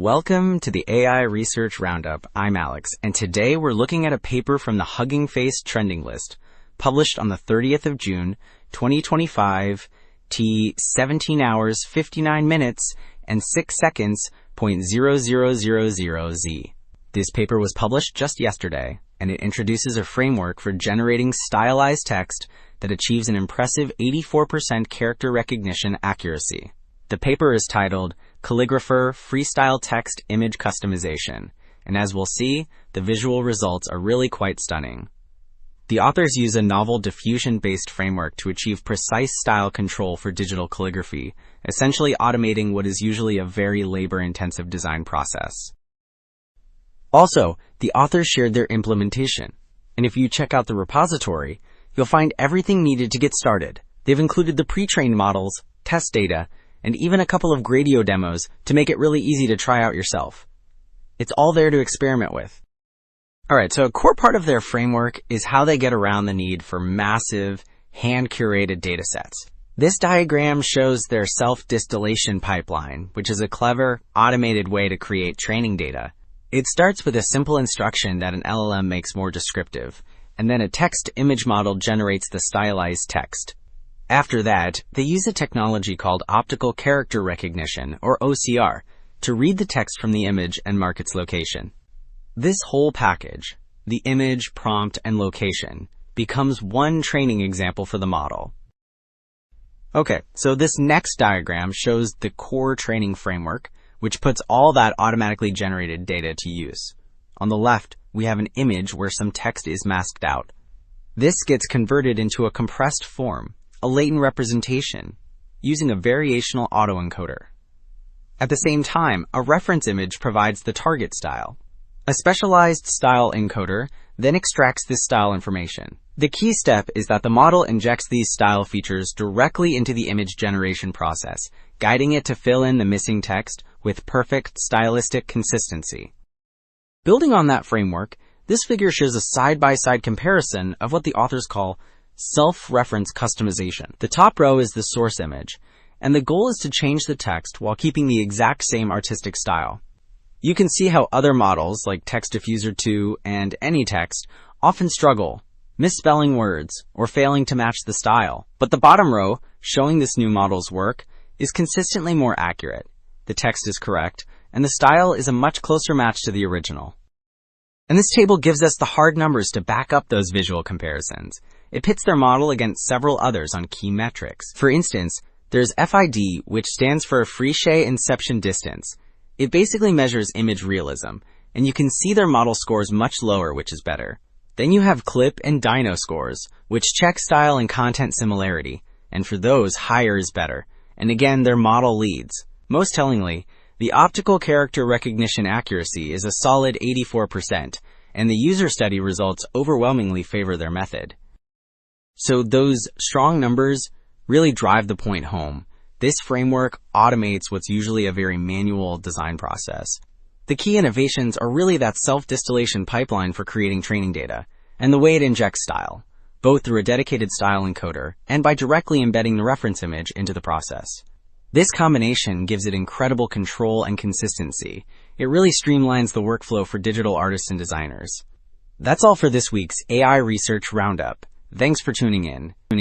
Welcome to the AI Research Roundup. I'm Alex, and today we're looking at a paper from the Hugging Face trending list, published on the 30th of June, 2025, T 17 hours, 59 minutes, and 6 seconds, .0000Z. This paper was published just yesterday, and it introduces a framework for generating stylized text that achieves an impressive 84% character recognition accuracy. The paper is titled Calligrapher Freestyle Text Image Customization, and as we'll see, the visual results are really quite stunning. The authors use a novel diffusion-based framework to achieve precise style control for digital calligraphy, essentially automating what is usually a very labor-intensive design process. Also, the authors shared their implementation, and if you check out the repository, you'll find everything needed to get started. They've included the pre-trained models, test data, and even a couple of Gradio demos to make it really easy to try out yourself. It's all there to experiment with. Alright, so a core part of their framework is how they get around the need for massive, hand-curated datasets. This diagram shows their self-distillation pipeline, which is a clever, automated way to create training data. It starts with a simple instruction that an LLM makes more descriptive, and then a text-image model generates the stylized text. After that, they use a technology called optical character recognition, or OCR, to read the text from the image and mark its location. This whole package, the image, prompt, and location, becomes one training example for the model. Okay, so this next diagram shows the core training framework, which puts all that automatically generated data to use. On the left, we have an image where some text is masked out. This gets converted into a compressed form, a latent representation, using a variational autoencoder. At the same time, a reference image provides the target style. A specialized style encoder then extracts this style information. The key step is that the model injects these style features directly into the image generation process, guiding it to fill in the missing text with perfect stylistic consistency. Building on that framework, this figure shows a side-by-side comparison of what the authors call self-reference customization. The top row is the source image, and the goal is to change the text while keeping the exact same artistic style. You can see how other models, like Text Diffuser 2 and AnyText, often struggle, misspelling words, or failing to match the style. But the bottom row, showing this new model's work, is consistently more accurate. The text is correct, and the style is a much closer match to the original. And this table gives us the hard numbers to back up those visual comparisons. It pits their model against several others on key metrics. For instance, there's FID, which stands for Friche Inception Distance. It basically measures image realism, and you can see their model scores much lower, which is better. Then you have Clip and Dino scores, which check style and content similarity, and for those, higher is better. And again, their model leads. Most tellingly, the optical character recognition accuracy is a solid 84%, and the user study results overwhelmingly favor their method. So those strong numbers really drive the point home. This framework automates what's usually a very manual design process. The key innovations are really that self-distillation pipeline for creating training data, and the way it injects style, both through a dedicated style encoder and by directly embedding the reference image into the process. This combination gives it incredible control and consistency. It really streamlines the workflow for digital artists and designers. That's all for this week's AI Research Roundup. Thanks for tuning in.